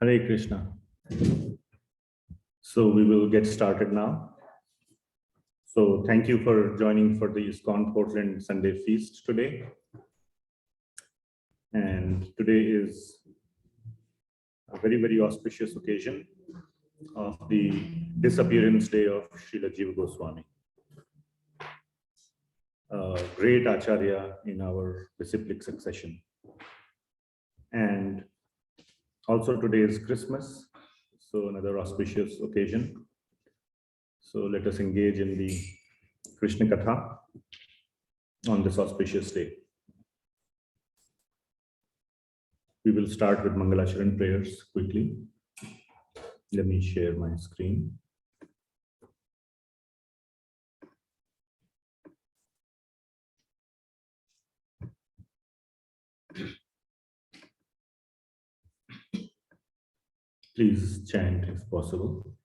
Hare Krishna. So we will get started now. So thank you for joining for the ISKCON Portland Sunday Feast today. And today is a very, very auspicious occasion of the disappearance day of Srila Jiva Goswami, a great Acharya in our disciplic succession. And also today is Christmas, so another auspicious occasion. So let us engage in the Krishna Katha on this auspicious day. We will start with Mangalacharan prayers quickly. Let me share my screen. Please chant if possible.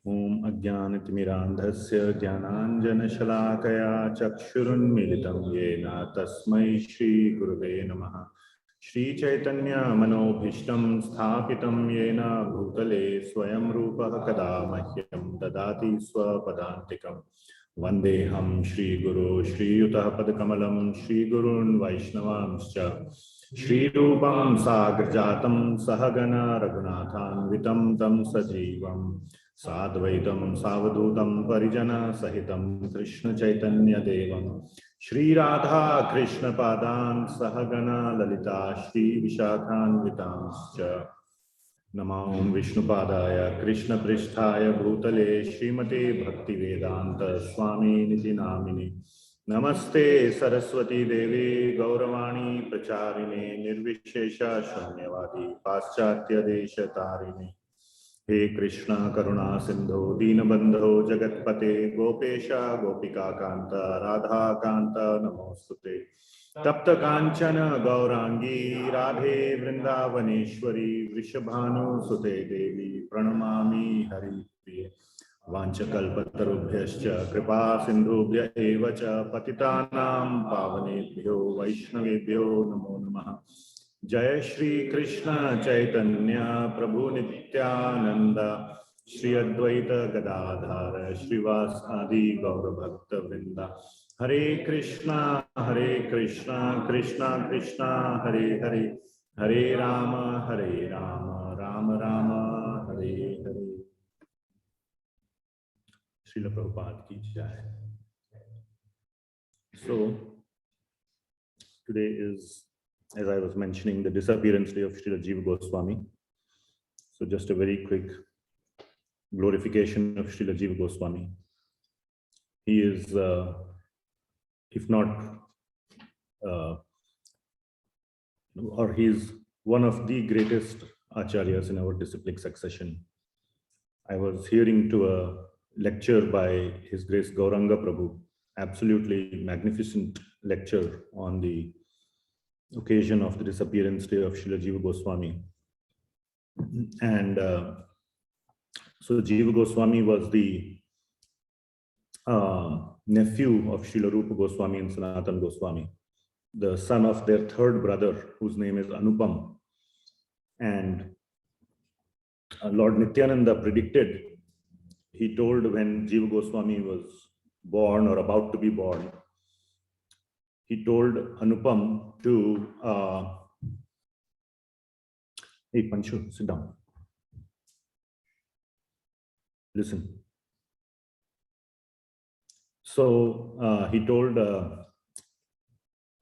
Om Ajnanatimirandhasya Jnananjanashalakaya Chakshurunmilitam Yena Tasmai Shri Gurave Namaha. Shri Chaitanya Manobhishtam Sthapitam Yena Bhutale Swayam Rupa Kada Mahyam Dadati Swapadantikam. Vandeham Shri Guru Shri Yutah Padakamalam Shri Gurun Vaishnavamscha Shri Rupam Sagrajatam Sahagana Raghunathan Vitam Tam Sajivam Sadvaitam Savadutam Parijana Sahitam Krishna Chaitanya Devam Shri Radha Krishna Padan Sahagana Lalita Shri Vishakhan Vitamscha Namam Vishnupadaya Krishna Pristhaya Bhutale Srimate Bhakti Vedanta Swami Niti Namini Namaste Saraswati Devi Gauravani Pracharine Nirvishesha Shunyavadi Paschatya Desha Tarini He Krishna Karuna Sindhu Deenabandho Jagatpate Gopesha Gopika Kanta Radha Kanta Namostute Tapta Kanchana Gaurangi Radhe Vrindavaneshwari Vrishabhanu Sute Devi Pranamami Hari Priye Vanchakalpatarubhyascha Kripa Sindhubhya Evacha Patitanam Pavanebhyo Vaishnavebhyo Namo Namaha Jai Shri Krishna Chaitanya Prabhu Nityananda Shri Advaita Gadadhara Srivasadi Gaura Bhakta Vrinda Hare Krishna Krishna Krishna Hare Hare Hare Rama Rama Rama Hare Hare. Srila Prabhupada ki jai. So today is, as I was mentioning, the disappearance day of Srila Jiva Goswami. So just a very quick glorification of Srila Jiva Goswami. He is, if not, or he is one of the greatest acharyas in our disciplic succession. I was hearing to a lecture by His Grace Gauranga Prabhu, absolutely magnificent lecture on the occasion of the disappearance day of Srila Jiva Goswami. And so Jiva Goswami was the nephew of Srila Rupa Goswami and Sanatana Goswami, the son of their third brother, whose name is Anupam. And Lord Nityananda predicted, he told when Jiva Goswami was born or about to be born, he told Anupam to, hey Panchu, sit down. Listen. So he told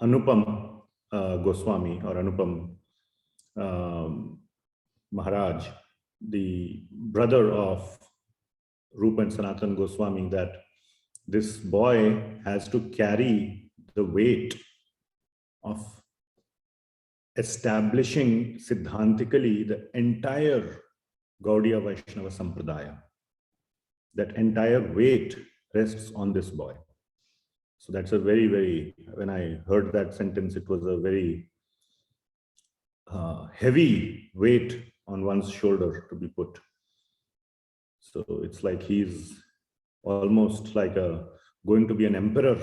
Anupam Goswami or Anupam Maharaj, the brother of Rupa and Sanatana Goswami, that this boy has to carry the weight of establishing siddhantically the entire Gaudiya Vaishnava Sampradaya. That entire weight rests on this boy. So that's a very, very, when I heard that sentence, it was a very heavy weight on one's shoulder to be put. So it's like he's almost like going to be an emperor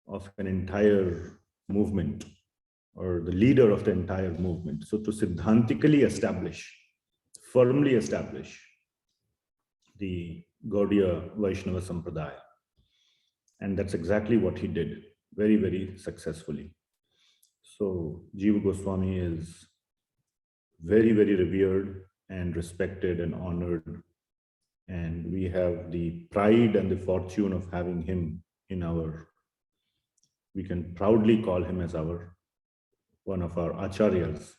of an entire movement, or the leader of the entire movement. So to siddhantically establish, firmly establish the Gaudiya Vaishnava Sampradaya. And that's exactly what he did, very, very successfully. So Jiva Goswami is very, very revered and respected and honored. And we have the pride and the fortune of having him in our, we can proudly call him as our, one of our acharyas,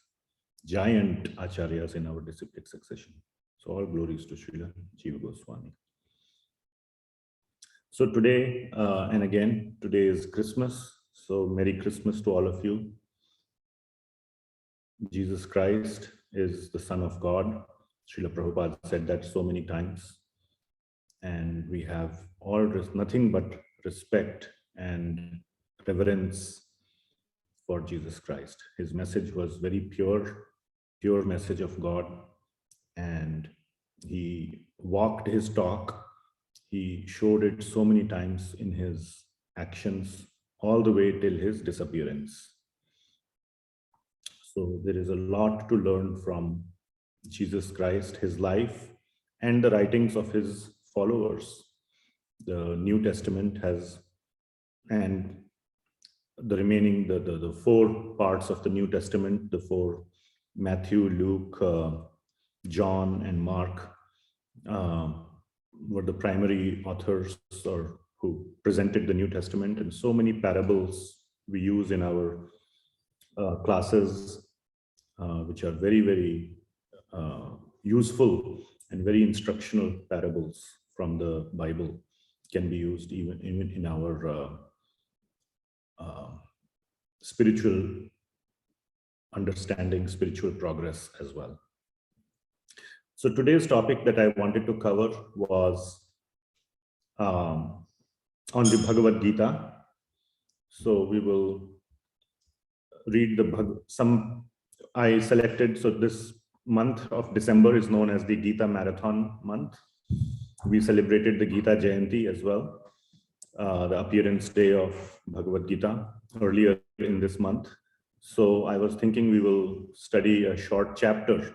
giant acharyas in our disciplic succession. So all glories to Srila Jiva Goswami. So today, and again, today is Christmas. So Merry Christmas to all of you. Jesus Christ is the Son of God. Srila Prabhupada said that so many times. And we have all nothing but respect and reverence for Jesus Christ. His message was very pure, pure message of God. And he walked his talk. He showed it so many times in his actions, all the way till his disappearance. So there is a lot to learn from Jesus Christ, his life, and the writings of his followers. The New Testament has, and the remaining, the four parts of the New Testament, the four, Matthew, Luke, John, and Mark, were the primary authors or who presented the New Testament. And so many parables we use in our classes, which are very, very useful and very instructional parables from the Bible, can be used even in our spiritual understanding, spiritual progress as well. So today's topic that I wanted to cover was on the Bhagavad Gita. So we will read I selected, so this month of December is known as the Gita Marathon month. We celebrated the Gita Jayanti as well, the appearance day of Bhagavad Gita earlier in this month. So I was thinking we will study a short chapter,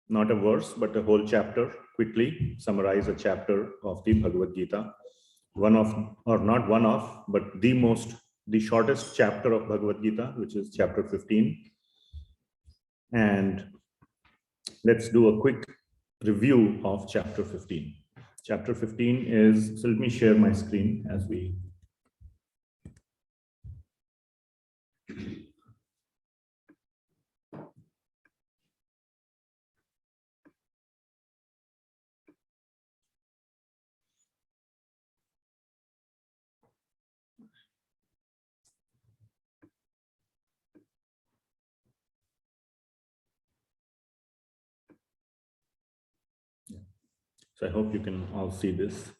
not a verse, but a whole chapter, quickly summarize a chapter of the Bhagavad Gita. But the shortest chapter of Bhagavad Gita, which is chapter 15. And let's do a quick review of chapter 15. Chapter 15 is, so let me share my screen as we. So I hope you can all see this.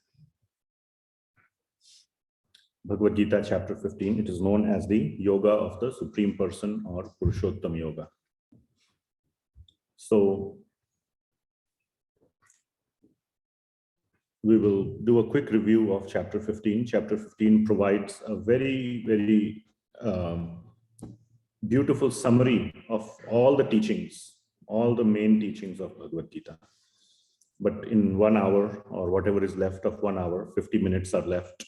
Bhagavad Gita chapter 15, it is known as the Yoga of the Supreme Person or Purushottam Yoga. So we will do a quick review of chapter 15. Chapter 15 provides a very, very beautiful summary of all the teachings, all the main teachings of Bhagavad Gita. But in 1 hour, or whatever is left of 1 hour, 50 minutes are left,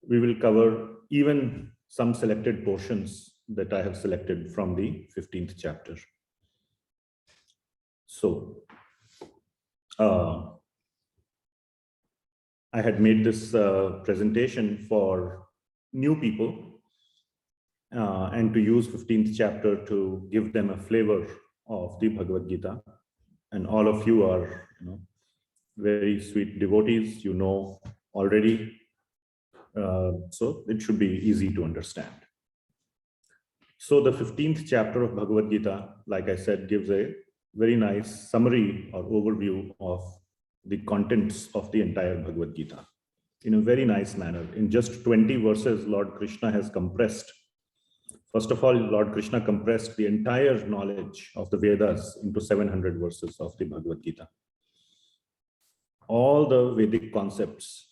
we will cover even some selected portions that I have selected from the 15th chapter. So I had made this presentation for new people and to use 15th chapter to give them a flavor of the Bhagavad Gita. And all of you are, very sweet devotees, already. So it should be easy to understand. So the 15th chapter of Bhagavad Gita, like I said, gives a very nice summary or overview of the contents of the entire Bhagavad Gita in a very nice manner. In just 20 verses, Lord Krishna has compressed. First of all, Lord Krishna compressed the entire knowledge of the Vedas into 700 verses of the Bhagavad Gita. All the Vedic concepts,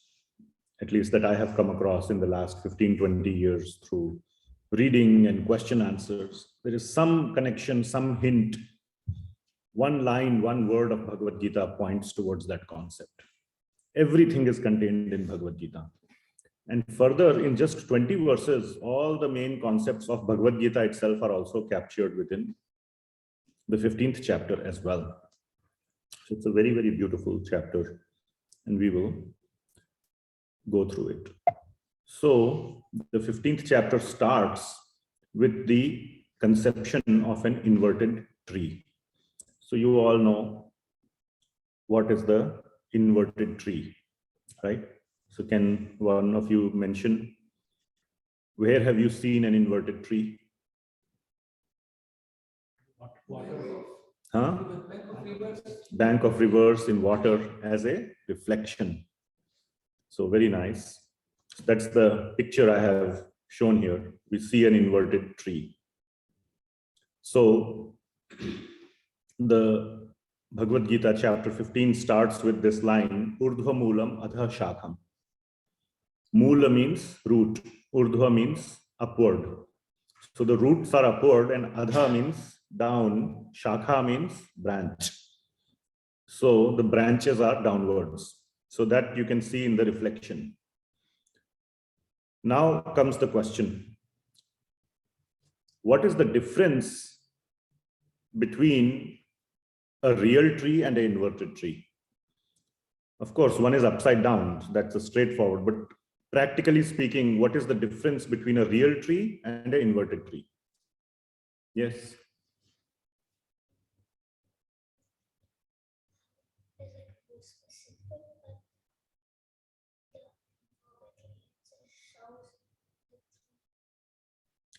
at least that I have come across in the last 15, 20 years through reading and question answers, there is some connection, some hint. One line, one word of Bhagavad Gita points towards that concept. Everything is contained in Bhagavad Gita. And further, in just 20 verses, all the main concepts of Bhagavad Gita itself are also captured within the 15th chapter as well. So it's a very, very beautiful chapter, and we will go through it. So the 15th chapter starts with the conception of an inverted tree. So you all know what is the inverted tree, right? So can one of you mention, where have you seen an inverted tree? Water. Huh? Bank of rivers in water as a reflection. So very nice. That's the picture I have shown here. We see an inverted tree. So the Bhagavad Gita chapter 15 starts with this line, Urdhva Moolam Adha Shakham. Moola means root, Urdhva means upward. So the roots are upward and Adha means down, Shakha means branch. So the branches are downwards. So that you can see in the reflection. Now comes the question. What is the difference between a real tree and an inverted tree? Of course, one is upside down. That's a straightforward. But practically speaking, what is the difference between a real tree and an inverted tree? Yes.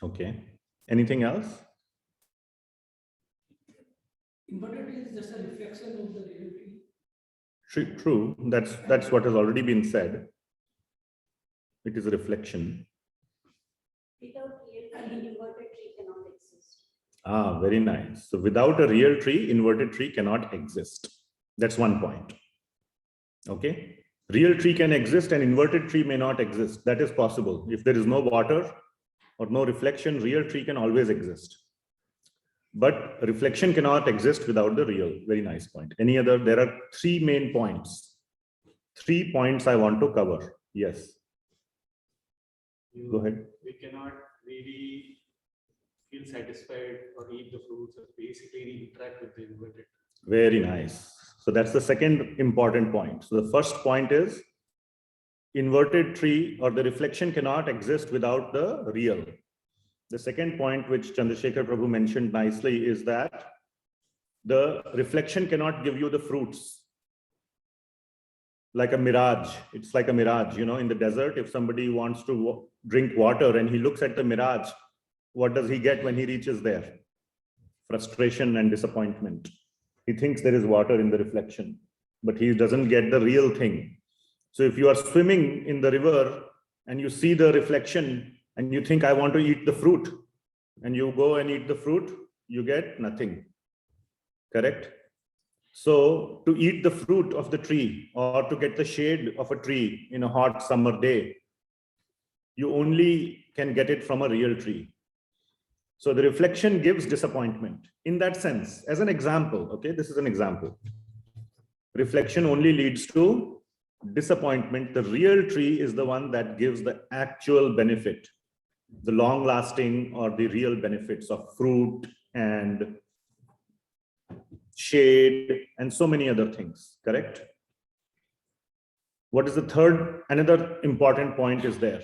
Okay. Anything else? Inverted tree is just a reflection of the real tree. True. That's what has already been said. It is a reflection. Without real tree, inverted tree cannot exist. Ah, very nice. So without a real tree, inverted tree cannot exist. That's one point. Okay. Real tree can exist and inverted tree may not exist. That is possible. If there is no water or no reflection, real tree can always exist. But reflection cannot exist without the real. Very nice point. Any other? There are three main points. 3 points I want to cover. Yes. Go ahead. We cannot really feel satisfied or eat the fruits or basically interact with the inverted. Very nice. So that's the second important point. So the first point is inverted tree or the reflection cannot exist without the real. The second point, which Chandrasekhar Prabhu mentioned nicely, is that the reflection cannot give you the fruits. Like a mirage. It's like a mirage, you know, in the desert. If somebody wants to drink water and he looks at the mirage, what does he get when he reaches there? Frustration and disappointment. He thinks there is water in the reflection, but he doesn't get the real thing. So if you are swimming in the river and you see the reflection and you think, I want to eat the fruit, and you go and eat the fruit, you get nothing. Correct? So to eat the fruit of the tree or to get the shade of a tree in a hot summer day, you only can get it from a real tree. So the reflection gives disappointment in that sense. As an example, okay, this is an example. Reflection only leads to disappointment. The real tree is the one that gives the actual benefit, the long lasting or the real benefits of fruit and shade and so many other things. Correct? What is the third? Another important point is there.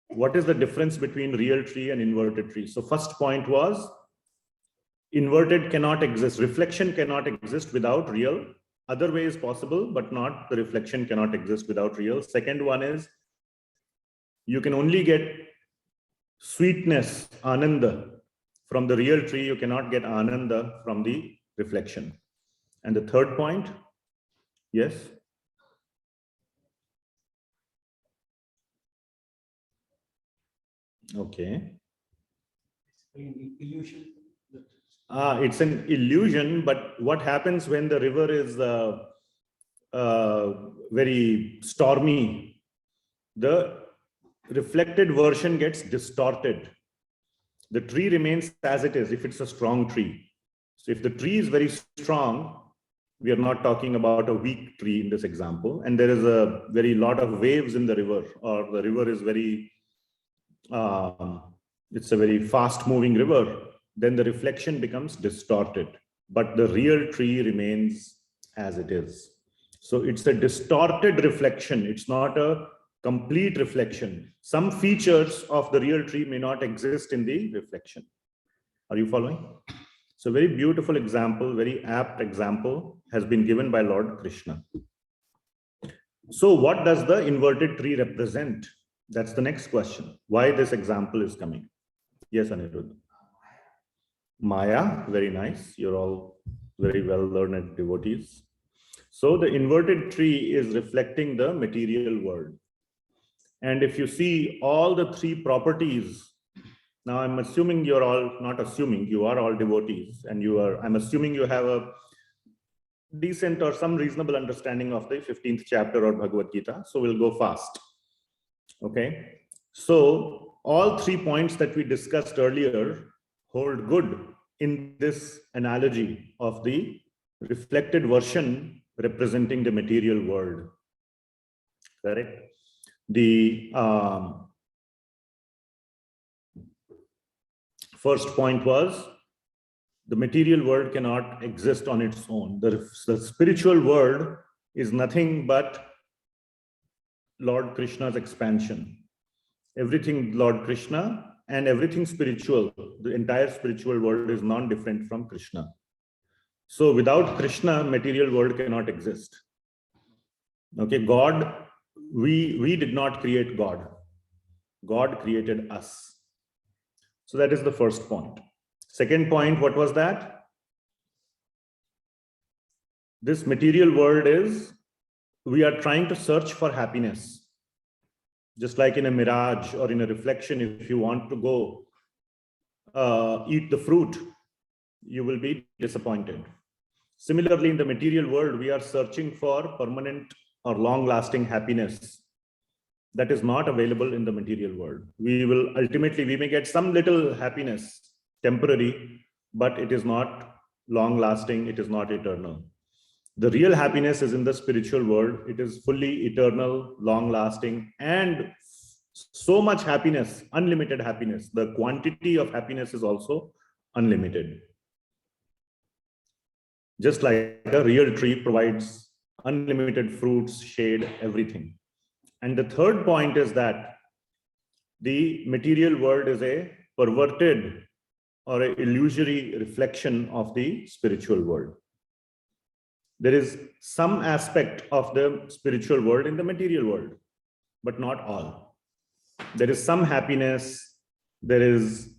What is the difference between real tree and inverted tree? So first point was inverted cannot exist. Reflection cannot exist without real. Other way is possible, but not the reflection cannot exist without real. Second one is you can only get sweetness, ananda, from the real tree. You cannot get ananda from the reflection. And the third point, yes? Okay. It's an illusion. It's an illusion, but what happens when the river is very stormy? The reflected version gets distorted. The tree remains as it is if it's a strong tree. So if the tree is very strong, we are not talking about a weak tree in this example, and there is a very lot of waves in the river, or the river is very, it's a very fast moving river, then the reflection becomes distorted, but the real tree remains as it is. So it's a distorted reflection. It's not a complete reflection. Some features of the real tree may not exist in the reflection. Are you following? So very beautiful example, very apt example has been given by Lord Krishna. So what does the inverted tree represent? That's the next question. Why this example is coming? Yes, Anirudh. Maya, very nice. You're all very well learned devotees. So the inverted tree is reflecting the material world. And if you see all the three properties, now I'm assuming you're all, not assuming, you are all devotees, and I'm assuming you have a decent or some reasonable understanding of the 15th chapter or Bhagavad Gita. So we'll go fast. Okay. So all 3 points that we discussed earlier hold good in this analogy of the reflected version representing the material world. Correct? The first point was the material world cannot exist on its own. The spiritual world is nothing but Lord Krishna's expansion. Everything Lord Krishna and everything spiritual, the entire spiritual world is non-different from Krishna. So without Krishna, material world cannot exist. Okay, God, we did not create God. God created us. So that is the first point. Second point, what was that? This material world is, we are trying to search for happiness. Just like in a mirage or in a reflection, if you want to go eat the fruit, you will be disappointed. Similarly, in the material world, we are searching for permanent or long-lasting happiness that is not available in the material world. We may get some little happiness, temporary, but it is not long-lasting, it is not eternal. The real happiness is in the spiritual world. It is fully eternal, long-lasting, and so much happiness, unlimited happiness. The quantity of happiness is also unlimited. Just like a real tree provides unlimited fruits, shade, everything. And the third point is that the material world is a perverted or an illusory reflection of the spiritual world. There is some aspect of the spiritual world in the material world, but not all. There is some happiness, there is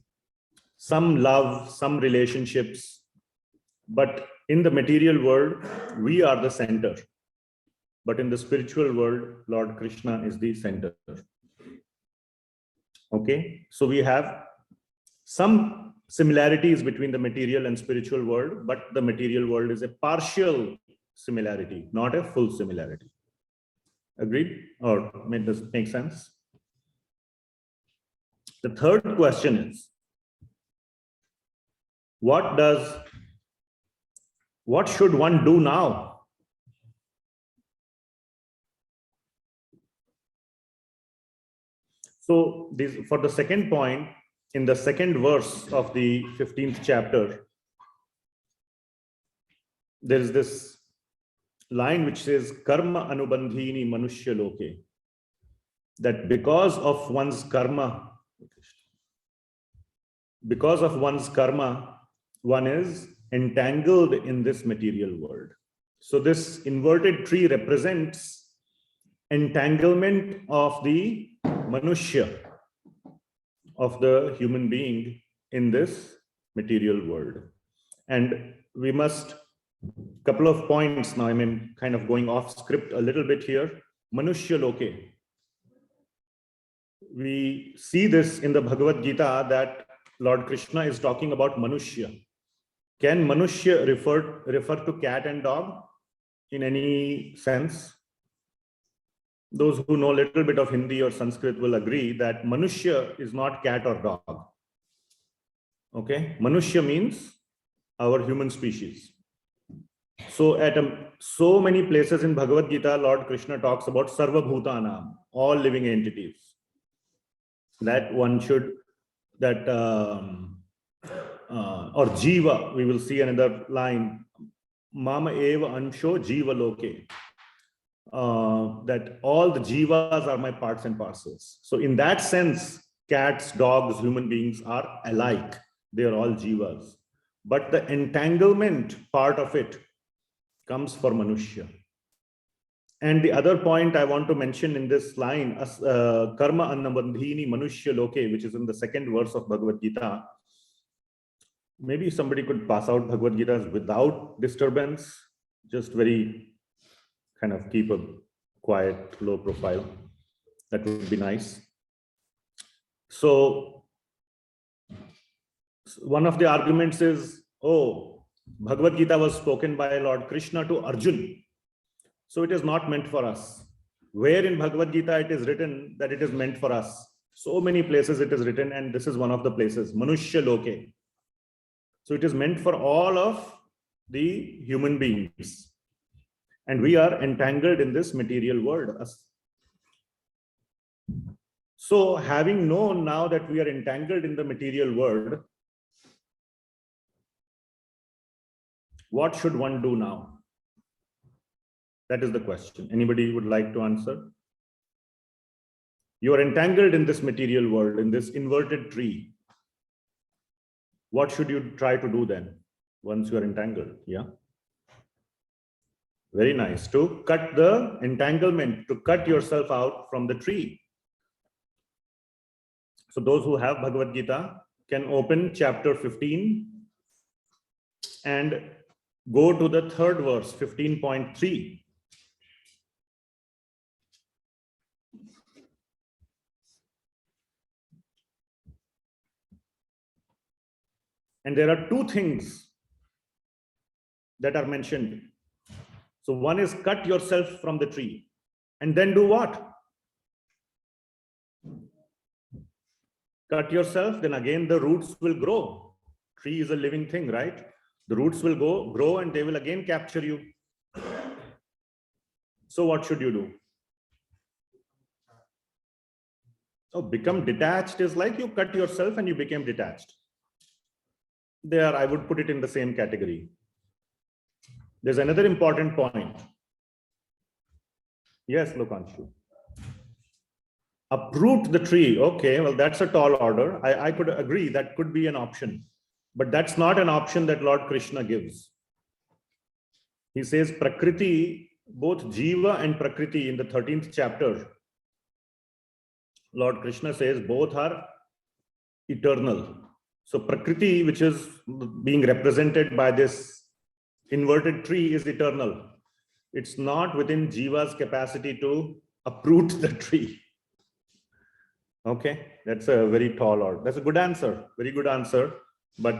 some love, some relationships, but in the material world, we are the center. But in the spiritual world, Lord Krishna is the center. Okay, so we have some similarities between the material and spiritual world, but the material world is a partial similarity, not a full similarity. Agreed? Or does it make sense? The third question is, what should one do now? So for the second point, in the second verse of the 15th chapter, there is this line which says, Karma anubandhini manushya loke. That because of one's karma, one is entangled in this material world. So this inverted tree represents entanglement of the manushya, of the human being in this material world. And we must, couple of points now, kind of going off script a little bit here. Manushya loke. We see this in the Bhagavad Gita that Lord Krishna is talking about manushya. Can manushya refer to cat and dog in any sense? those who know a little bit of Hindi or Sanskrit will agree that Manushya is not cat or dog. Okay, Manushya means our human species. So at so many places in Bhagavad Gita, Lord Krishna talks about Sarva Bhutanam, all living entities. That one should, that or Jiva, we will see another line, Mama eva ansho Jiva loke. That all the Jivas are my parts and parcels. So in that sense, cats, dogs, human beings are alike. They are all Jivas. But the entanglement part of it comes for Manushya. And the other point I want to mention in this line, karma annabandhini manushya loke, which is in the second verse of Bhagavad Gita. Maybe somebody could pass out Bhagavad Gita without disturbance, just very kind of keep a quiet, low profile. That would be nice. So one of the arguments is, oh, Bhagavad Gita was spoken by Lord Krishna to Arjun. So it is not meant for us. Where in Bhagavad Gita it is written that it is meant for us? So many places it is written, and this is one of the places, Manushya Loke. So it is meant for all of the human beings. And we are entangled in this material world. So having known now that we are entangled in the material world, what should one do now? That is the question. Anybody would like to answer? You are entangled in this material world, in this inverted tree. What should you try to do then, once you are entangled? Yeah. Very nice. To cut the entanglement, to cut yourself out from the tree. So those who have Bhagavad Gita can open chapter 15 and go to the third verse, 15.3. And there are two things that are mentioned. So one is cut yourself from the tree. And then do what? Cut yourself, then again the roots will grow. Tree is a living thing, right? The roots will grow and they will again capture you. So what should you do? So become detached is like you cut yourself and you became detached. There, I would put it in the same category. There's another important point. Yes, Lokanshu. Uproot the tree. Okay, well, that's a tall order. I could agree that could be an option. But that's not an option that Lord Krishna gives. He says Prakriti, both Jiva and Prakriti in the 13th chapter, Lord Krishna says both are eternal. So Prakriti, which is being represented by this inverted tree, is eternal. It's not within Jiva's capacity to uproot the tree. Okay, that's a very tall order. That's a good answer, very good answer, but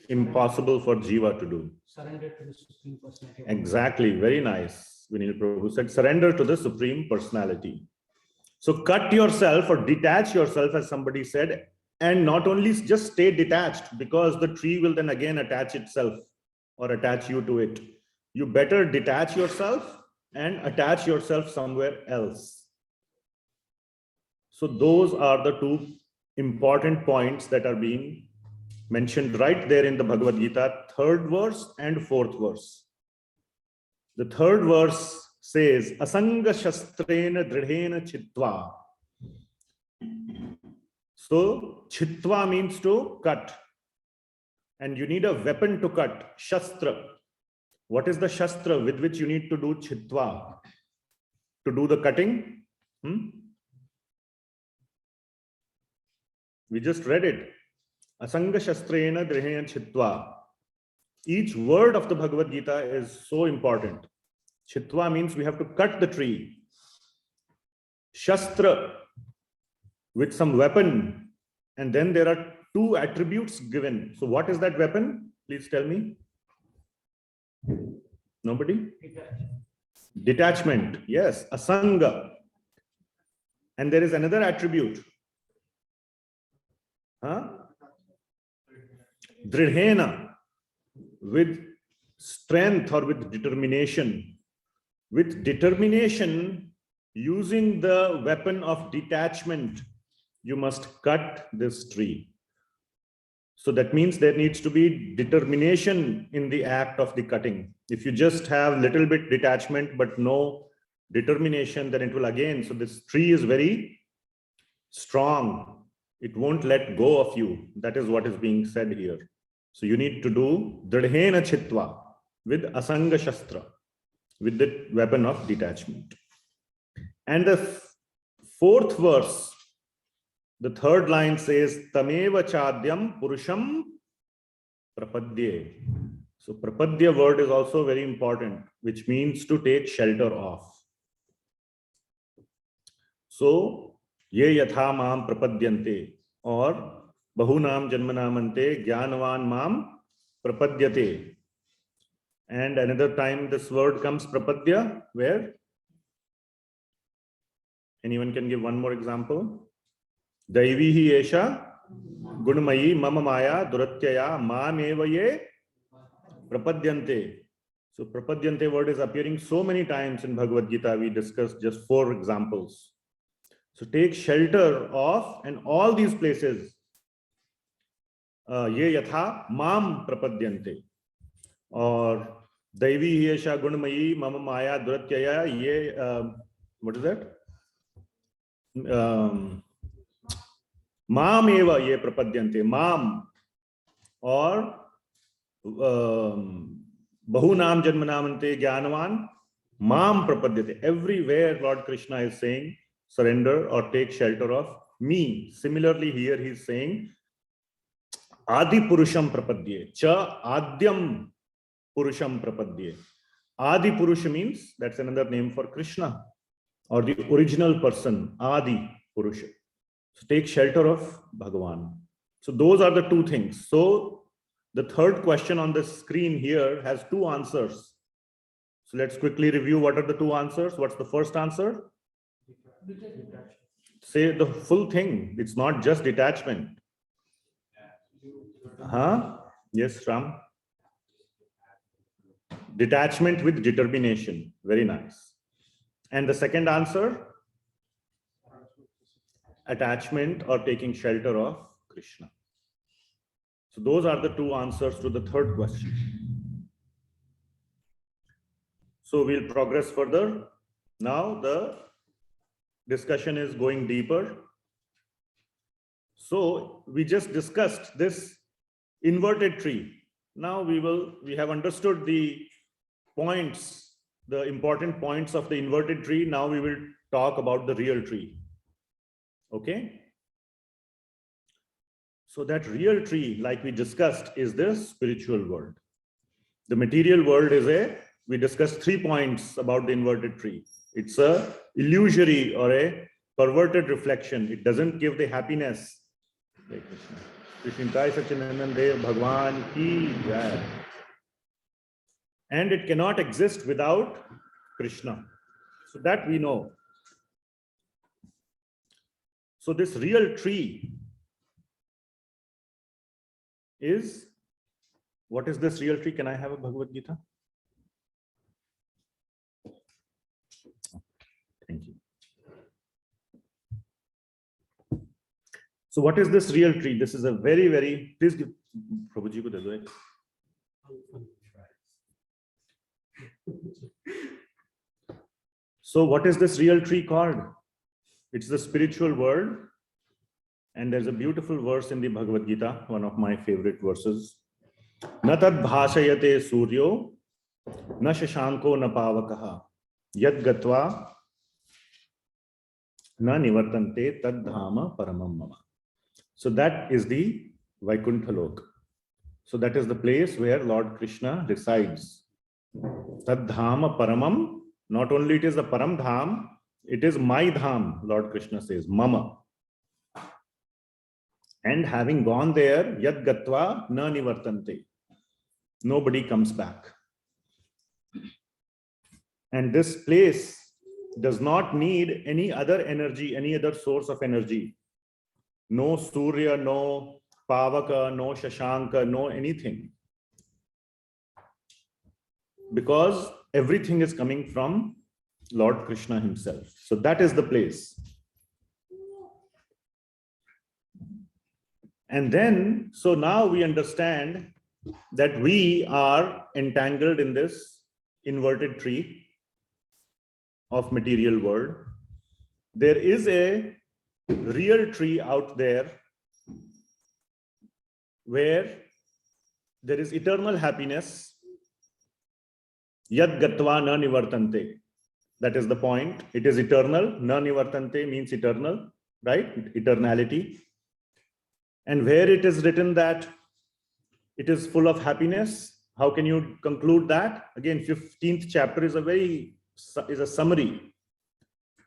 impossible for Jiva to do. Surrender to the Supreme Personality. Exactly, very nice. Vinil Prabhu said, surrender to the Supreme Personality. So cut yourself or detach yourself, as somebody said, and not only just stay detached, because the tree will then again attach itself or attach you to it. You better detach yourself and attach yourself somewhere else. So those are the two important points that are being mentioned right there in the Bhagavad Gita, 3rd verse and 4th verse. The 3rd verse says, Asanga shastrena dridhena chitva. So chitva means to cut. And you need a weapon to cut, shastra. What is the shastra with which you need to do chitva? To do the cutting? We just read it. Asanga shastrena drihena chitva. Each word of the Bhagavad Gita is so important. Chitva means we have to cut the tree. Shastra, with some weapon. And then there are 2 attributes given. So what is that weapon? Please tell me. Nobody? Detachment, yes, asanga. And there is another attribute. Huh? Dridhena, with strength or with determination. With determination, using the weapon of detachment, you must cut this tree. So that means there needs to be determination in the act of the cutting. If you just have little bit detachment but no determination, then it will again, so this tree is very strong. It won't let go of you. That is what is being said here. So you need to do dridhena chitva with asanga shastra, with the weapon of detachment. And the fourth verse, the third line says, Tameva chadyam purusham prapadye. So prapadya word is also very important, which means to take shelter of. So, ye yatha mam prapadyante, or bahunam janmanamante jnanavan mam prapadyate. And another time this word comes prapadya, where? Anyone can give one more example? Daivihi esha gunmayi mama maya duratyaya mameva ye prapadyante. So prapadyante word is appearing so many times in Bhagavad Gita. We discussed just 4 examples. So take shelter of, and all these places, ye yatha mam prapadyante, or Daivihi esha gunmayi mama maya duratyaya ye, what is that? Mam eva ye prapadyante, mam, or bahunam janmanamante jnanavan mam prapadyate. Everywhere Lord Krishna is saying surrender or take shelter of me. Similarly here he is saying adi purusham prapadye cha adyam purusham prapadye. Adi purusha means that's another name for Krishna, or the original person, adi purusha. So take shelter of Bhagavan. So those are the 2 things. So the third question on the screen here has 2 answers. So let's quickly review what are the 2 answers. What's the first answer? Say the full thing. It's not just detachment. Huh? Yes, Ram. Detachment with determination. Very nice. And the second answer? Attachment or taking shelter of Krishna. So those are the 2 answers to the third question. So we'll progress further. Now the discussion is going deeper. So we just discussed this inverted tree. Now we have understood the points, the important points of the inverted tree. Now we will talk about the real tree. Okay. So that real tree, like we discussed, is the spiritual world. The material world is we discussed 3 points about the inverted tree. It's a illusory or a perverted reflection. It doesn't give the happiness. And it cannot exist without Krishna. So that we know. So this real tree is, what is this real tree? Can I have a Bhagavad Gita? Thank you. So what is this real tree? This is a very, very, please give Prabhuji ko de do ek. So what is this real tree called? It's the spiritual world. And there's a beautiful verse in the Bhagavad Gita, one of my favorite verses. Na tad bhashayate suryo, na shashanko na pavakaha, yad gatva na nivartante tad dhama paramam mama. So that is the Vaikuntha Lok. So that is the place where Lord Krishna resides. Tad dhama paramam, not only it is the param dham, it is my dham, Lord Krishna says, mama. And having gone there, yad gatva na nivartante. Nobody comes back. And this place does not need any other energy, any other source of energy. No Surya, no Pavaka, no Shashanka, no anything. Because everything is coming from Lord Krishna himself. So that is the place. And then, so now we understand that we are entangled in this inverted tree of material world. There is a real tree out there where there is eternal happiness. Yad gatva na nivartante. That is the point. It is eternal. Na nivartante means eternal, right? Eternality. And where it is written that it is full of happiness, how can you conclude that? Again, 15th chapter is a summary.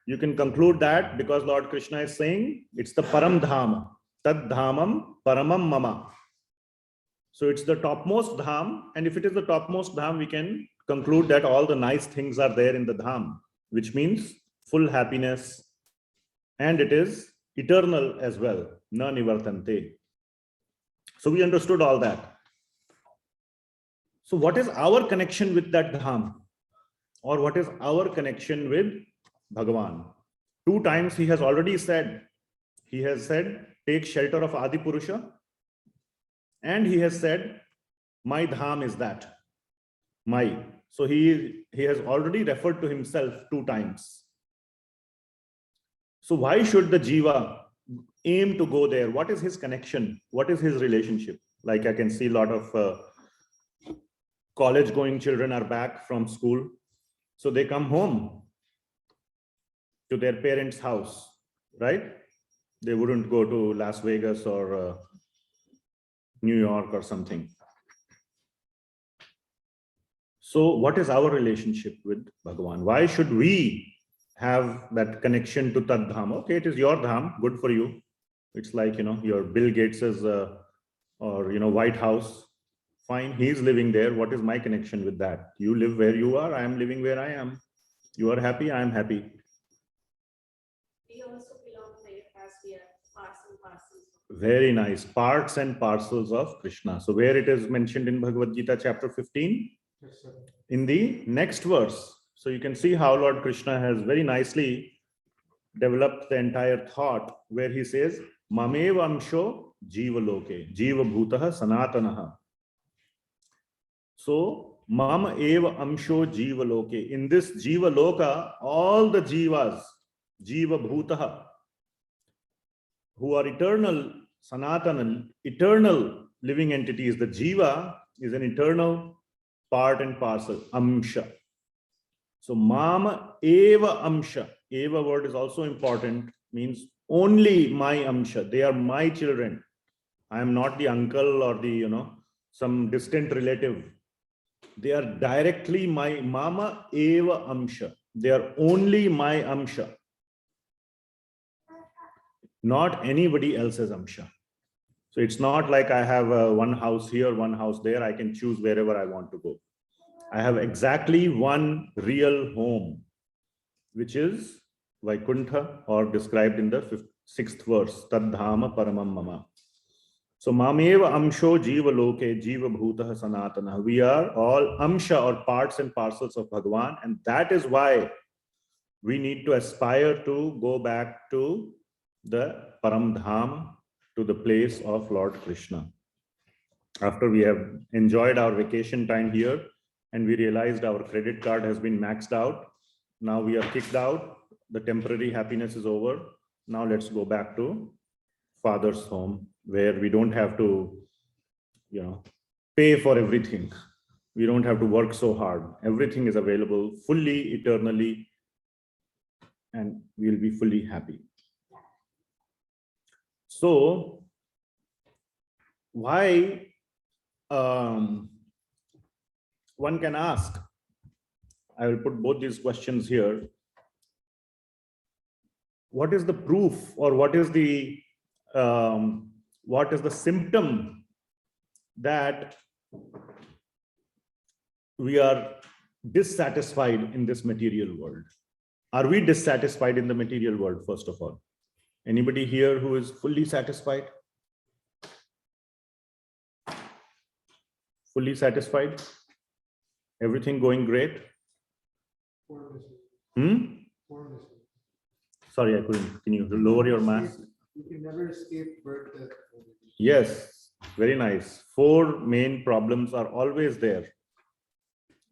You can conclude that because Lord Krishna is saying it's the param dhama, tad dhamam paramam mama. So it's the topmost dham, and if it is the topmost dham, we can conclude that all the nice things are there in the dham, which means full happiness, and it is eternal as well, na nivartante. So we understood all that. So what is our connection with that dham? Or what is our connection with Bhagavan? 2 times he has already said, take shelter of Adi Purusha. And he has said, my dham is that. My. So he has already referred to himself 2 times. So why should the Jiva aim to go there? What is his connection? What is his relationship? Like I can see a lot of college going children are back from school. So they come home to their parents' house, right? They wouldn't go to Las Vegas or New York or something. So what is our relationship with Bhagavan? Why should we have that connection to Tad Dham? Okay, it is your Dham, good for you. It's like, your Bill Gates's or, White House. Fine, he's living there. What is my connection with that? You live where you are. I am living where I am. You are happy. I am happy. We also belong there as we are parts and parcels. Very nice. Parts and parcels of Krishna. So where it is mentioned in Bhagavad Gita chapter 15? Yes, sir. In the next verse. So you can see how Lord Krishna has very nicely developed the entire thought where he says, Mameva amsho jiva loke, jiva bhutaha sanatanaha. So, Mama eva amsho jiva loke. In this jiva loka, all the jivas, jiva bhutaha, who are eternal, sanatana, eternal living entities. The jiva is an eternal part and parcel, amsha. So, Mama eva amsha. Eva word is also important, means only my amsha. They are my children. I am not the uncle or the, some distant relative. They are directly my Mama eva amsha. They are only my amsha. Not anybody else's amsha. So it's not like I have one house here, one house there. I can choose wherever I want to go. I have exactly one real home, which is Vaikuntha, or described in the 6th verse, Tad dhama paramam mama. So Mameva amsho jiva loke jiva bhutaha sanatana. We are all amsha or parts and parcels of Bhagavan, and that is why we need to aspire to go back to the Param Dham, to the place of Lord Krishna. After we have enjoyed our vacation time here and we realized our credit card has been maxed out, now we are kicked out, the temporary happiness is over. Now let's go back to Father's home, where we don't have to, pay for everything. We don't have to work so hard. Everything is available fully, eternally, and we'll be fully happy. So, why, one can ask, I will put both these questions here. What is the proof, or what is the symptom that we are dissatisfied in this material world. Are we dissatisfied in the material world, first of all? Anybody here who is fully satisfied? Fully satisfied? Everything going great? Sorry, I couldn't. Can you lower your mask? You can never escape birth, death. Yes, very nice. 4 main problems are always there: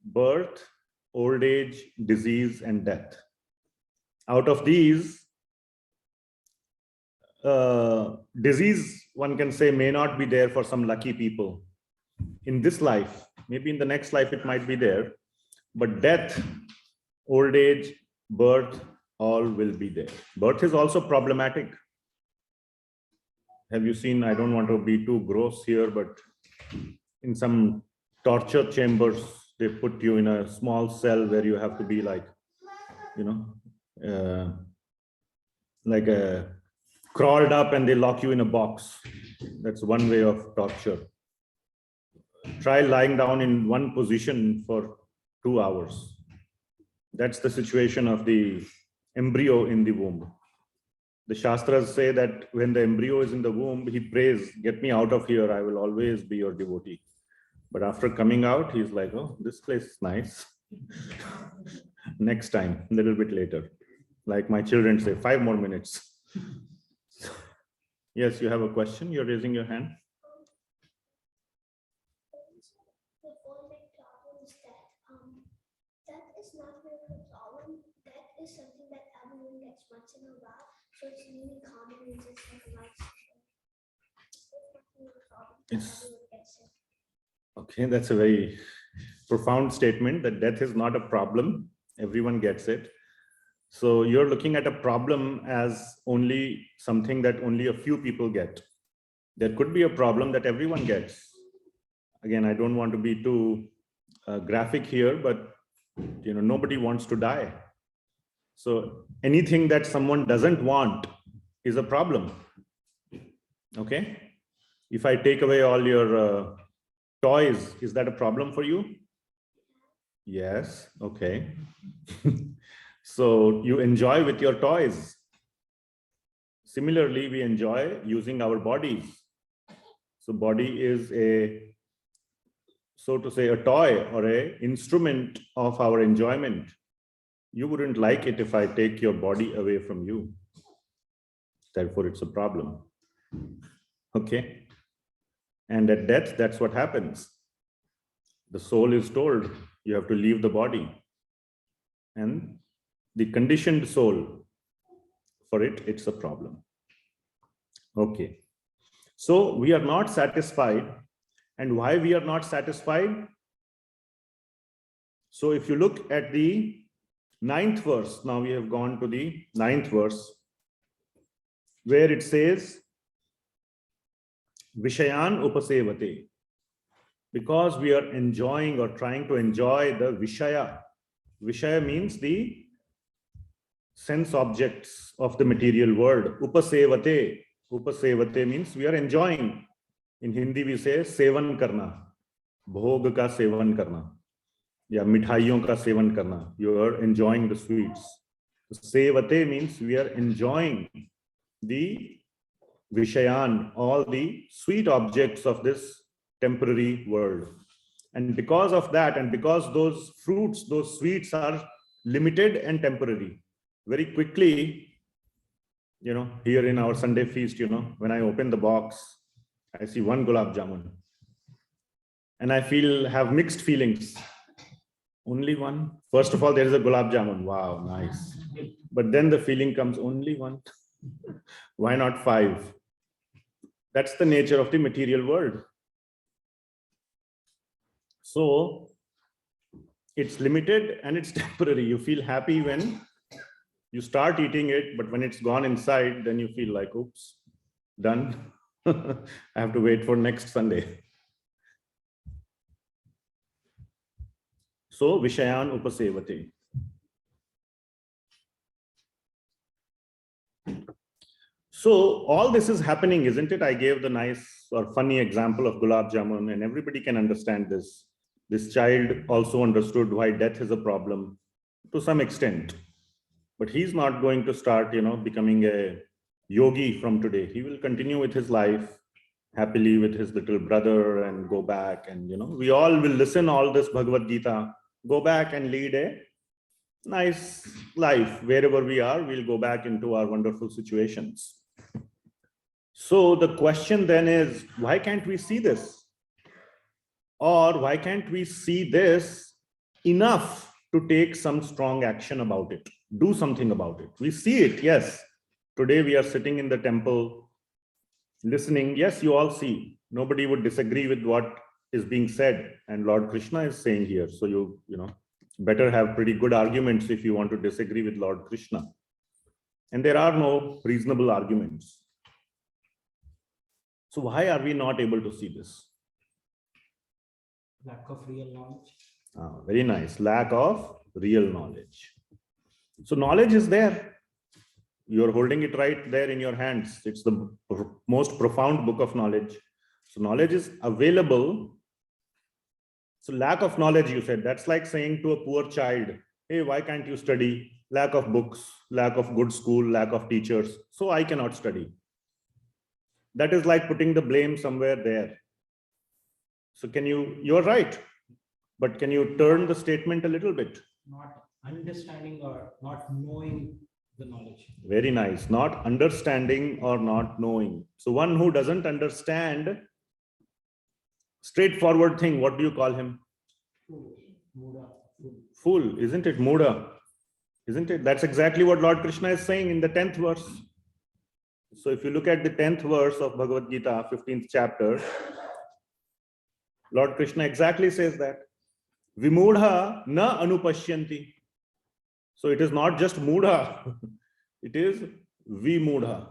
birth, old age, disease, and death. Out of these, disease, one can say, may not be there for some lucky people in this life. Maybe in the next life it might be there, but death, old age, birth, all will be there. Birth is also problematic. Have you seen, I don't want to be too gross here, but in some torture chambers, they put you in a small cell where you have to be like, like a crawled up, and they lock you in a box. That's one way of torture. Try lying down in one position for 2 hours. That's the situation of the embryo in the womb. The Shastras say that when the embryo is in the womb, he prays, "Get me out of here, I will always be your devotee." But after coming out, he's like, "Oh, this place is nice." Next time, a little bit later. Like my children say, 5 more minutes. Yes, you have a question? You're raising your hand. The one big problem is that is not really a problem. That is something that everyone gets once in a while. So it's really common and just like a lifestyle. It's not really a problem. Everyone gets it. Okay, that's a very profound statement, that death is not a problem. Everyone gets it. So you're looking at a problem as only something that only a few people get. There could be a problem that everyone gets. Again, I don't want to be too graphic here, but nobody wants to die. So anything that someone doesn't want is a problem. Okay? If I take away all your toys, is that a problem for you? Yes. Okay. So you enjoy with your toys. Similarly, we enjoy using our bodies. So body is so to say, a toy or an instrument of our enjoyment. You wouldn't like it if I take your body away from you. Therefore, it's a problem. Okay. And at death, that's what happens. The soul is told, you have to leave the body. And the conditioned soul, for it, it's a problem. Okay. So we are not satisfied. And why we are not satisfied? So if you look at the 9th verse, now we have gone to the 9th verse, where it says, Vishayan upasevate. Because we are enjoying or trying to enjoy the Vishaya. Vishaya means the sense objects of the material world. Upasevate. Upasevate means we are enjoying. In Hindi we say sevan karna. Bhog ka sevan karna. Ya mithaiyon ka sevan karna. You are enjoying the sweets. Sevate means we are enjoying the Vishayan, all the sweet objects of this temporary world. And because of that, and because those fruits, those sweets are limited and temporary, very quickly, here in our Sunday feast, when I open the box, I see one gulab jamun and I have mixed feelings. Only one. First of all, there is a gulab jamun. Wow, nice. But then the feeling comes, only one. Why not 5? That's the nature of the material world. So it's limited and it's temporary. You feel happy when you start eating it, but when it's gone inside, then you feel like, oops, done. I have to wait for next Sunday. So Vishayan upasevate. So all this is happening, isn't it? I gave the nice or funny example of gulab jamun, and everybody can understand this. This child also understood why death is a problem to some extent. But he's not going to start, becoming a yogi from today. He will continue with his life happily with his little brother and go back. And, we all will listen all this Bhagavad Gita, go back and lead a nice life. Wherever we are, we'll go back into our wonderful situations. So the question then is, why can't we see this? Or why can't we see this enough to take some strong action about it? Do something about it. We see it, yes. Today we are sitting in the temple, listening. Yes, you all see. Nobody would disagree with what is being said. And Lord Krishna is saying here. So you better have pretty good arguments if you want to disagree with Lord Krishna. And there are no reasonable arguments. So why are we not able to see this? Lack of real knowledge. Very nice. Lack of real knowledge. So knowledge is there. You're holding it right there in your hands. It's the most profound book of knowledge. So knowledge is available. So lack of knowledge, you said, that's like saying to a poor child, hey, why can't you study? Lack of books, lack of good school, lack of teachers. So I cannot study. That is like putting the blame somewhere there. So you're right, but can you turn the statement a little bit? Not understanding or not knowing the knowledge. Very nice. Not understanding or not knowing. So one who doesn't understand, straightforward thing, what do you call him? Fool, isn't it? Muda, isn't it? That's exactly what Lord Krishna is saying in the 10th verse. So if you look at the 10th verse of Bhagavad Gita, 15th chapter, Lord Krishna exactly says that. Vimudha na anupashyanti. So it is not just mudha, it is vimudha.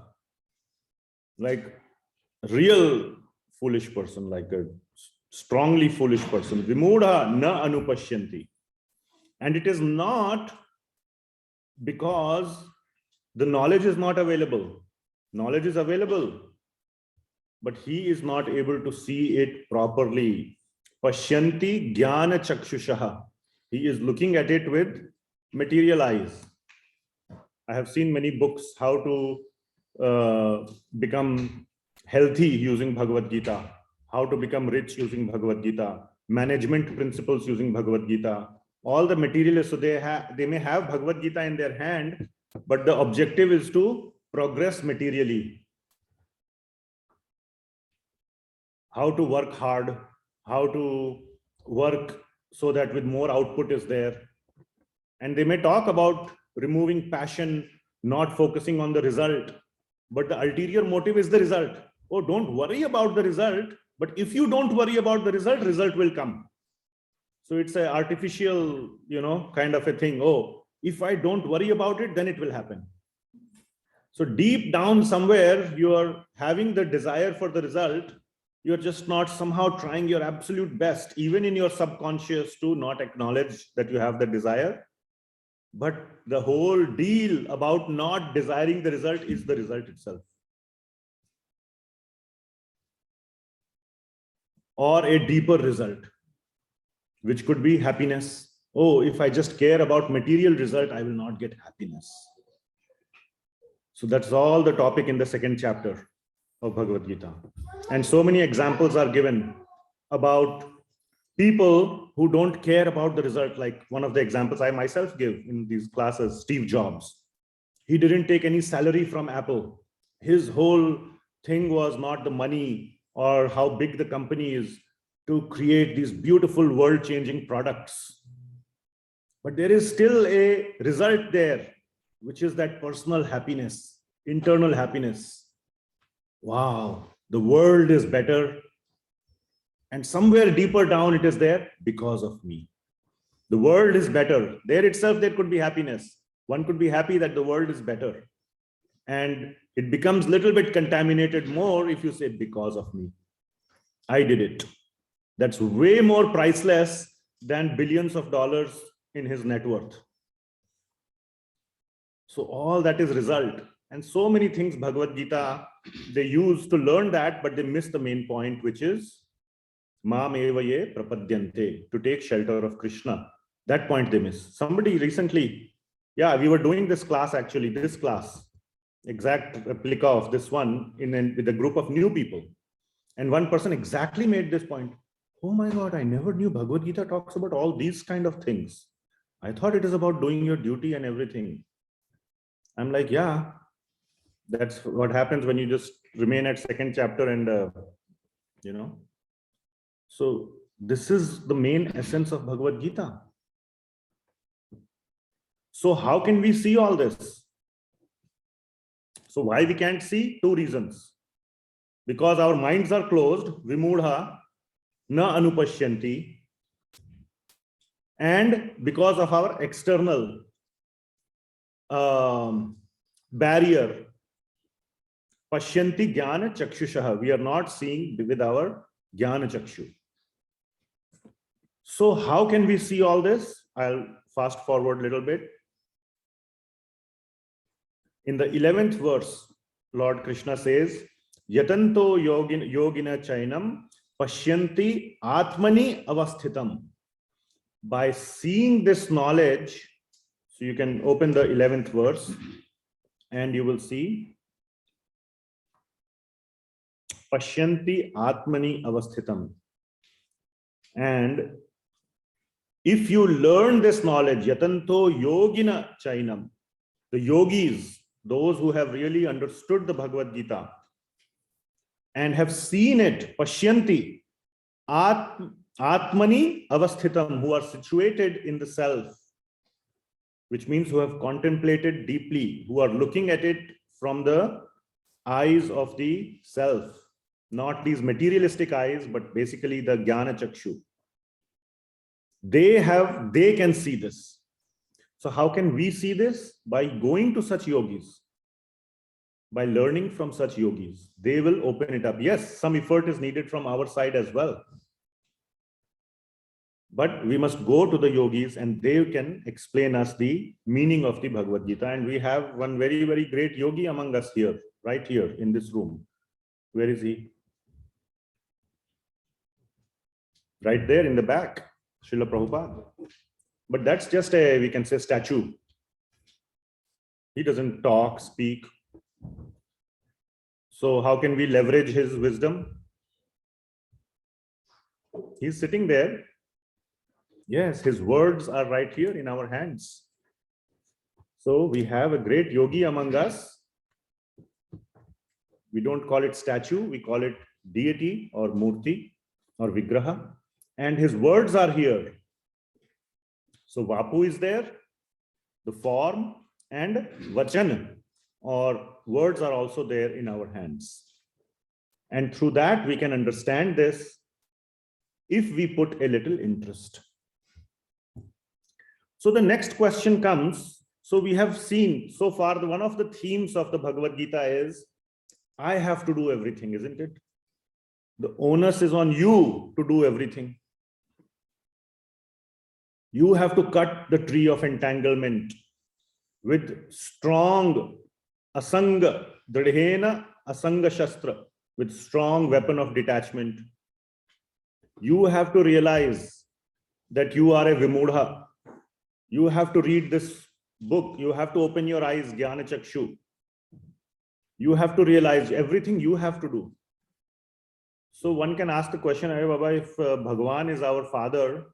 Like real foolish person, like a strongly foolish person. Vimudha na anupashyanti. And it is not because the knowledge is not available. Knowledge is available, but he is not able to see it properly. Pashyanti jnana chakshushaha. He is looking at it with material eyes. I have seen many books how to become healthy using Bhagavad Gita, how to become rich using Bhagavad Gita, management principles using Bhagavad Gita. All the materialists, so they may have Bhagavad Gita in their hand, but the objective is to progress materially. How to work hard, how to work so that with more output is there. And they may talk about removing passion, not focusing on the result, but the ulterior motive is the result. Oh, don't worry about the result, but if you don't worry about the result will come. So it's an artificial, kind of a thing. Oh, if I don't worry about it, then it will happen. So deep down somewhere, you are having the desire for the result. You're just not somehow trying your absolute best, even in your subconscious, to not acknowledge that you have the desire. But the whole deal about not desiring the result is the result itself. Or a deeper result, which could be happiness. Oh, if I just care about material result, I will not get happiness. So that's all the topic in the 2nd chapter of Bhagavad Gita. And so many examples are given about people who don't care about the result. Like one of the examples I myself give in these classes, Steve Jobs. He didn't take any salary from Apple. His whole thing was not the money or how big the company is, to create these beautiful world-changing products. But there is still a result there, which is that personal happiness, internal happiness. Wow, the world is better. And somewhere deeper down it is there because of me. The world is better. There itself, there could be happiness. One could be happy that the world is better. And it becomes a little bit contaminated more if you say because of me. I did it. That's way more priceless than billions of dollars in his net worth. So all that is result. And so many things Bhagavad Gita, they use to learn that, but they miss the main point, which is Mam eva ye prapadyante, to take shelter of Krishna. That point they miss. Somebody recently, yeah, we were doing this class actually, this class, exact replica of this one with a group of new people. And one person exactly made this point. Oh my God, I never knew Bhagavad Gita talks about all these kind of things. I thought it is about doing your duty and everything. I'm like, yeah, that's what happens when you just remain at second chapter and, So this is the main essence of Bhagavad Gita. So how can we see all this? So why we can't see? Two reasons. Because our minds are closed, vimudha, na anupashyanti, and because of our external barrier, pashyanti jnana chakshushaha, we are not seeing with our jnana chakshu. So how can we see all this? I'll fast forward a little bit. In the 11th verse, Lord Krishna says, Yatanto yogina chainam pashyanti atmani avasthitam. By seeing this knowledge, so you can open the 11th verse and you will see pashyanti atmani avasthitam. And if you learn this knowledge, yatanto yogina chainam, the yogis, those who have really understood the Bhagavad Gita and have seen it, pashyanti, atmani avasthitam, who are situated in the self, which means who have contemplated deeply, who are looking at it from the eyes of the self, not these materialistic eyes, but basically the jnana chakshu. They can see this. So how can we see this? By going to such yogis, by learning from such yogis. They will open it up. Yes, some effort is needed from our side as well. But we must go to the yogis and they can explain us the meaning of the Bhagavad Gita. And we have one very, very great yogi among us here, right here in this room. Where is he? Right there in the back, Srila Prabhupada. But that's just a, we can say, statue. He doesn't talk, speak. So how can we leverage his wisdom? He's sitting there. Yes, his words are right here in our hands. So we have a great yogi among us. We don't call it statue, we call it deity or murti or vigraha. And his words are here. So Vapu is there, the form, and Vachan or words are also there in our hands. And through that we can understand this if we put a little interest. So the next question comes. So we have seen so far, one of the themes of the Bhagavad Gita is, I have to do everything, isn't it? The onus is on you to do everything. You have to cut the tree of entanglement with strong asanga, dridhena asanga shastra, with strong weapon of detachment. You have to realize that you are a vimudha. You have to read this book. You have to open your eyes, jnana chakshu. You have to realize everything you have to do. So one can ask the question, Hey Baba, if Bhagavan is our father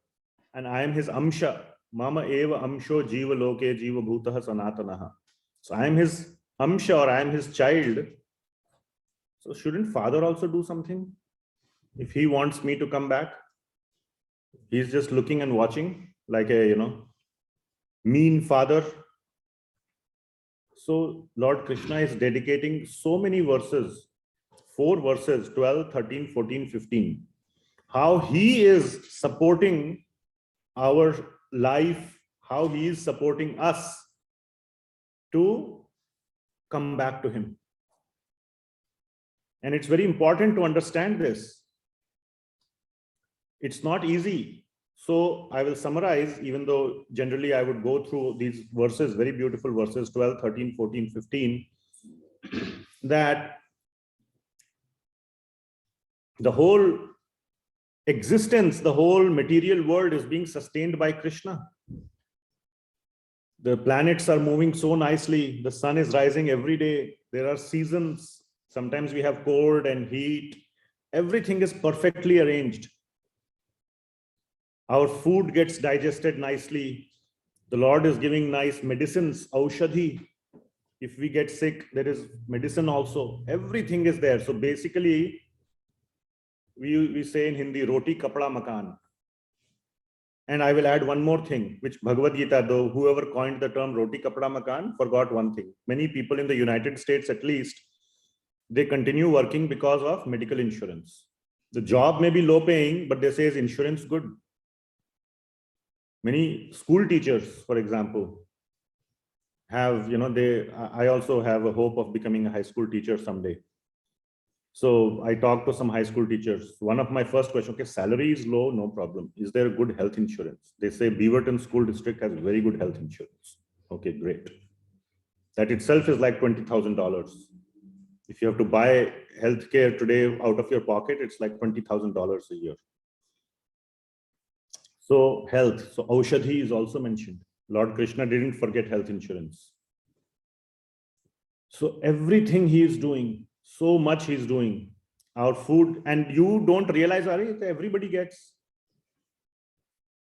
and I am his amsha, mama eva amsho jiva loke jiva bhutaha sanatanaha. So I am his amsha or I am his child. So shouldn't father also do something? If he wants me to come back, he's just looking and watching like a, mean father. So Lord Krishna is dedicating so many verses, 4 verses, 12, 13, 14, 15, how he is supporting our life, how he is supporting us to come back to him. And it's very important to understand this. It's not easy. So I will summarize, even though generally I would go through these verses, very beautiful verses, 12, 13, 14, 15, that the whole existence, the whole material world is being sustained by Krishna. The planets are moving so nicely. The sun is rising every day. There are seasons. Sometimes we have cold and heat. Everything is perfectly arranged. Our food gets digested nicely. The Lord is giving nice medicines, aushadhi. If we get sick, there is medicine also. Everything is there. So basically, we say in Hindi, roti kapda makan. And I will add one more thing, which Bhagavad Gita, though, whoever coined the term roti kapda makan, forgot one thing. Many people in the United States, at least, they continue working because of medical insurance. The job may be low paying, but they say is insurance good. Many school teachers, for example, have, I also have a hope of becoming a high school teacher someday. So I talked to some high school teachers. One of my first questions, okay, salary is low, no problem. Is there a good health insurance? They say Beaverton School District has very good health insurance. Okay, great. That itself is like $20,000. If you have to buy healthcare today out of your pocket, it's like $20,000 a year. So health, so aushadhi is also mentioned. Lord Krishna didn't forget health insurance. So everything he is doing, so much he's doing. Our food, and you don't realize, everybody gets.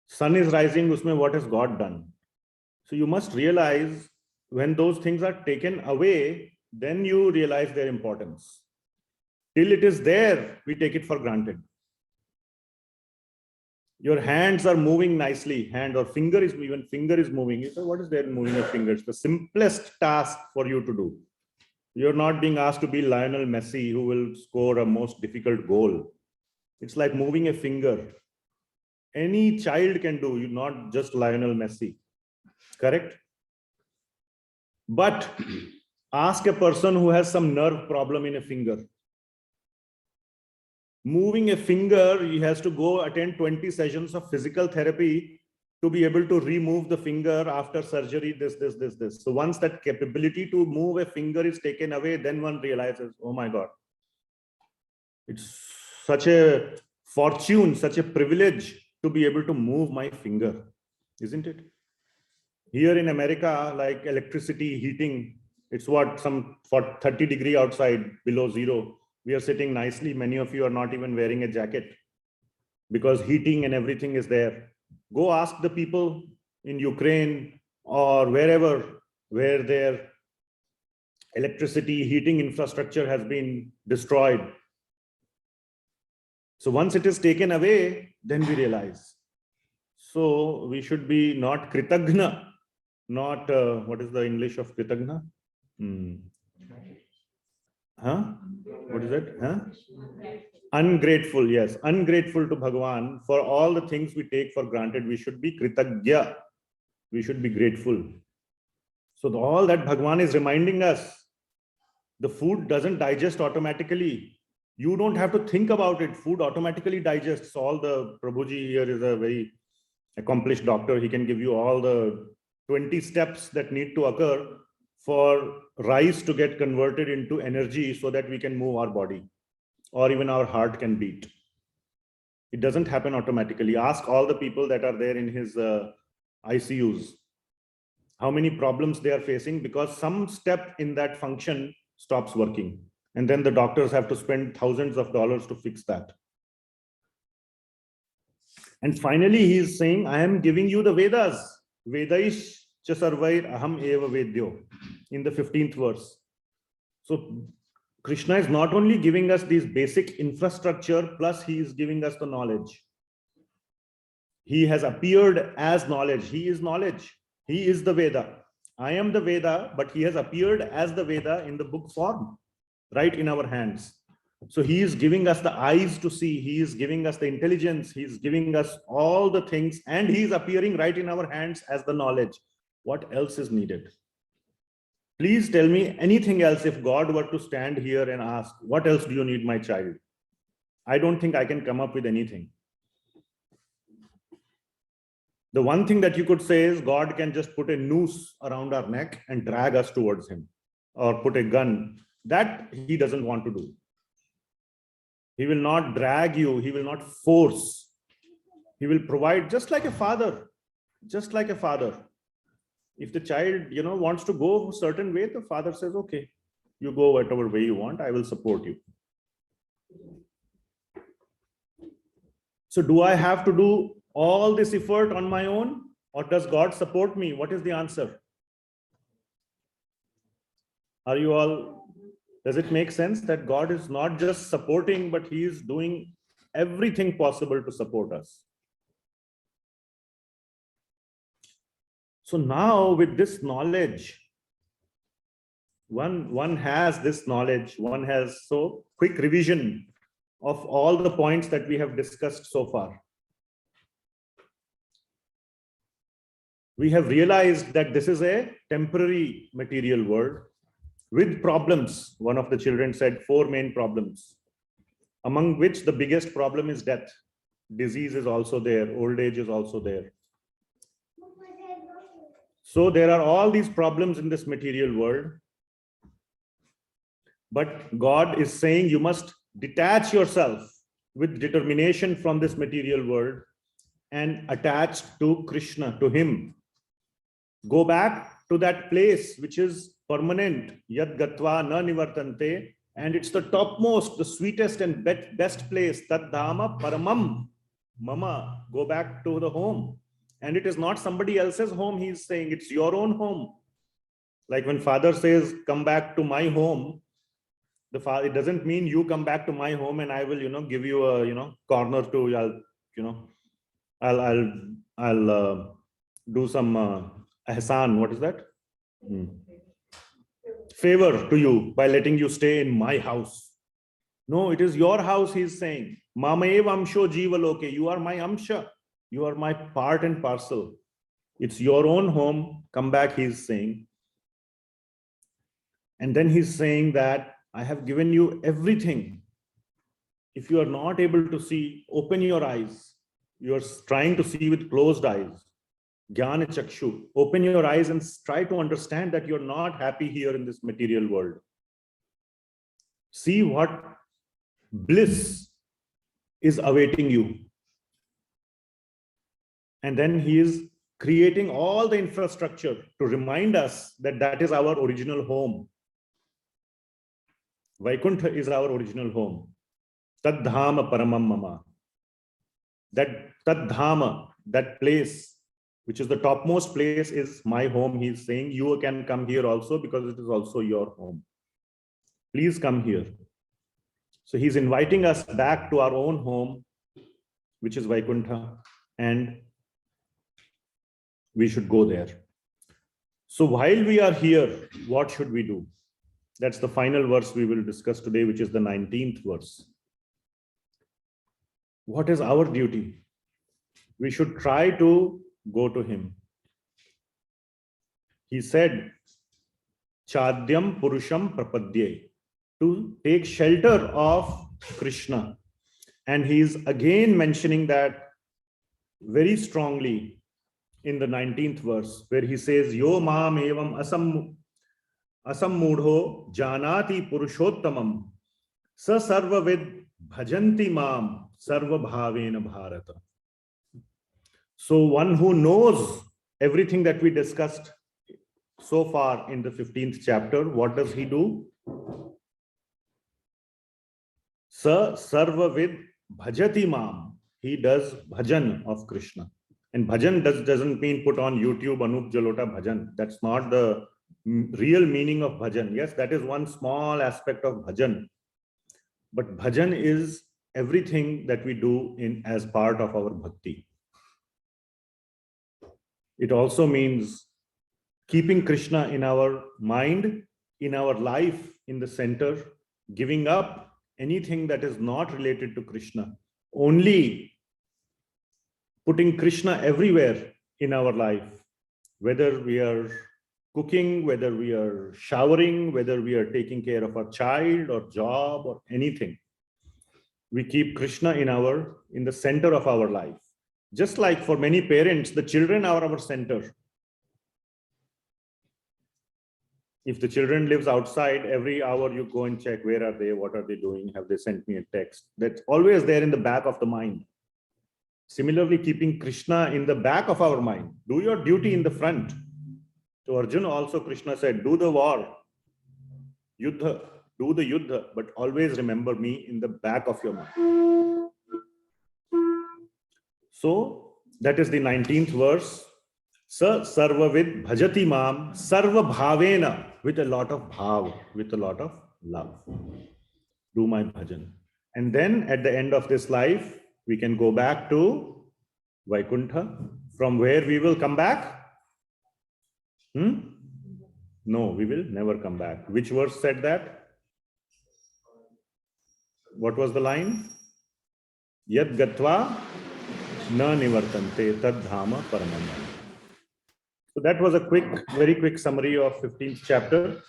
Sun is rising, usme what has God done? So you must realize when those things are taken away, then you realize their importance. Till it is there, we take it for granted. Your hands are moving nicely, hand or finger is moving. You say, what is there in moving your fingers? The simplest task for you to do. You're not being asked to be Lionel Messi, who will score a most difficult goal. It's like moving a finger. Any child can do, not just Lionel Messi. Correct? But ask a person who has some nerve problem in a finger. Moving a finger, he has to go attend 20 sessions of physical therapy to be able to remove the finger after surgery, this. So once that capability to move a finger is taken away, then one realizes, oh my God, it's such a fortune, such a privilege to be able to move my finger, isn't it? Here in America, like electricity, heating, it's some for 30 degrees outside, below zero. We are sitting nicely. Many of you are not even wearing a jacket because heating and everything is there. Go ask the people in Ukraine or wherever, where their electricity, heating infrastructure has been destroyed. So once it is taken away, then we realize. So we should be not kritagna, not, what is the English of kritagna? What is it? Ungrateful, yes. Ungrateful to Bhagavan for all the things we take for granted. We should be kritagya. We should be grateful. So all that Bhagavan is reminding us, the food doesn't digest automatically. You don't have to think about it. Food automatically digests. All the Prabhuji here is a very accomplished doctor. He can give you all the 20 steps that need to occur for rice to get converted into energy so that we can move our body or even our heart can beat. It doesn't happen automatically. Ask all the people that are there in his ICUs how many problems they are facing because some step in that function stops working. And then the doctors have to spend thousands of dollars to fix that. And finally, he is saying, I am giving you the Vedas. Vedaish cha sarvair aham eva vedyo in the 15th verse. So Krishna is not only giving us these basic infrastructure, plus he is giving us the knowledge. He has appeared as knowledge. He is knowledge. He is the Veda. I am the Veda, but he has appeared as the Veda in the book form, right in our hands. So he is giving us the eyes to see. He is giving us the intelligence. He is giving us all the things, and he is appearing right in our hands as the knowledge. What else is needed? Please tell me anything else if God were to stand here and ask, what else do you need, my child? I don't think I can come up with anything. The one thing that you could say is God can just put a noose around our neck and drag us towards him, or put a gun. That he doesn't want to do. He will not drag you. He will not force. He will provide, just like a father. Just like a father. If the child, wants to go a certain way, the father says, okay, you go whatever way you want. I will support you. So do I have to do all this effort on my own, or does God support me? What is the answer? Are you all, does it make sense that God is not just supporting, but he is doing everything possible to support us? So now with this knowledge, one has this knowledge, one has, so quick revision of all the points that we have discussed so far. We have realized that this is a temporary material world with problems. One of the children said 4 main problems, among which the biggest problem is death. Disease is also there, old age is also there. So there are all these problems in this material world. But God is saying you must detach yourself with determination from this material world and attach to Krishna, to him. Go back to that place which is permanent, yad gatva na nivartante, and it's the topmost, the sweetest and best place, tad dhama paramam mama. Go back to the home. And it is not somebody else's home, he is saying, it's your own home. Like when father says, come back to my home, the father, it doesn't mean you come back to my home and I will, give you a, corner to, I'll do some ahsan. What is that? Favor to you by letting you stay in my house. No, it is your house, he is saying. Mamaev amsho jiva loke. You are my amsha. You are my part and parcel. It's your own home. Come back, he is saying. And then he's saying that I have given you everything. If you are not able to see, open your eyes. You are trying to see with closed eyes. Jnana chakshu. Open your eyes and try to understand that you're not happy here in this material world. See what bliss is awaiting you. And then he is creating all the infrastructure to remind us that that is our original home. Vaikuntha is our original home. Tad dhama paramam mama. That tad dhama, that place, which is the topmost place, is my home. He is saying you can come here also because it is also your home. Please come here. So he's inviting us back to our own home, which is Vaikuntha, and we should go there. So while we are here, what should we do? That's the final verse we will discuss today, which is the 19th verse. What is our duty? We should try to go to him. He said, Chadyam Purusham Prapadye, to take shelter of Krishna. And he is again mentioning that very strongly in the 19th verse, where he says, Yo maam evam asam mudho janati purushottamam sa sarva vid bhajanti maam sarva bhavena bharata. So one who knows everything that we discussed so far in the 15th chapter, what does he do? Sa sarva vid bhajati maam. He does bhajan of Krishna. And bhajan doesn't mean put on YouTube Anup Jalota bhajan. That's not the real meaning of bhajan. Yes, that is one small aspect of bhajan. But bhajan is everything that we do as part of our bhakti. It also means keeping Krishna in our mind, in our life, in the center, giving up anything that is not related to Krishna, only putting Krishna everywhere in our life, whether we are cooking, whether we are showering, whether we are taking care of our child or job or anything. We keep Krishna in the center of our life. Just like for many parents, the children are our center. If the children lives outside, every hour you go and check where are they, what are they doing, have they sent me a text? That's always there in the back of the mind. Similarly, keeping Krishna in the back of our mind. Do your duty in the front. To Arjuna also Krishna said, do the war, yuddha, do the yuddha, but always remember me in the back of your mind. So that is the 19th verse. Sa sarvavid bhajati mam sarva bhavena, with a lot of bhav, with a lot of love. Do my bhajan. And then at the end of this life, we can go back to Vaikuntha, from where we will come back. No, we will never come back. Which verse said that? What was the line? Yad gatva na nivartante tad dhama paramam. So that was a very quick summary of 15th chapter,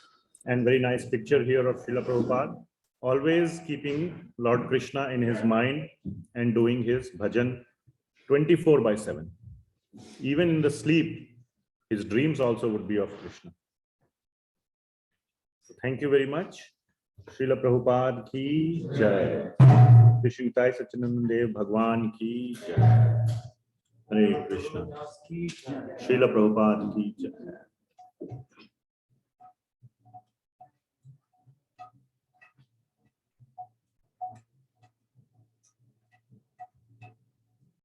and very nice picture here of Srila Prabhupada, always keeping Lord Krishna in his mind and doing his bhajan 24/7. Even in the sleep, his dreams also would be of Krishna. So thank you very much. Srila Prabhupada ki jai. Vishwitai Sachinandev Bhagwan ki jai. Hare Krishna. Srila Prabhupada ki jai.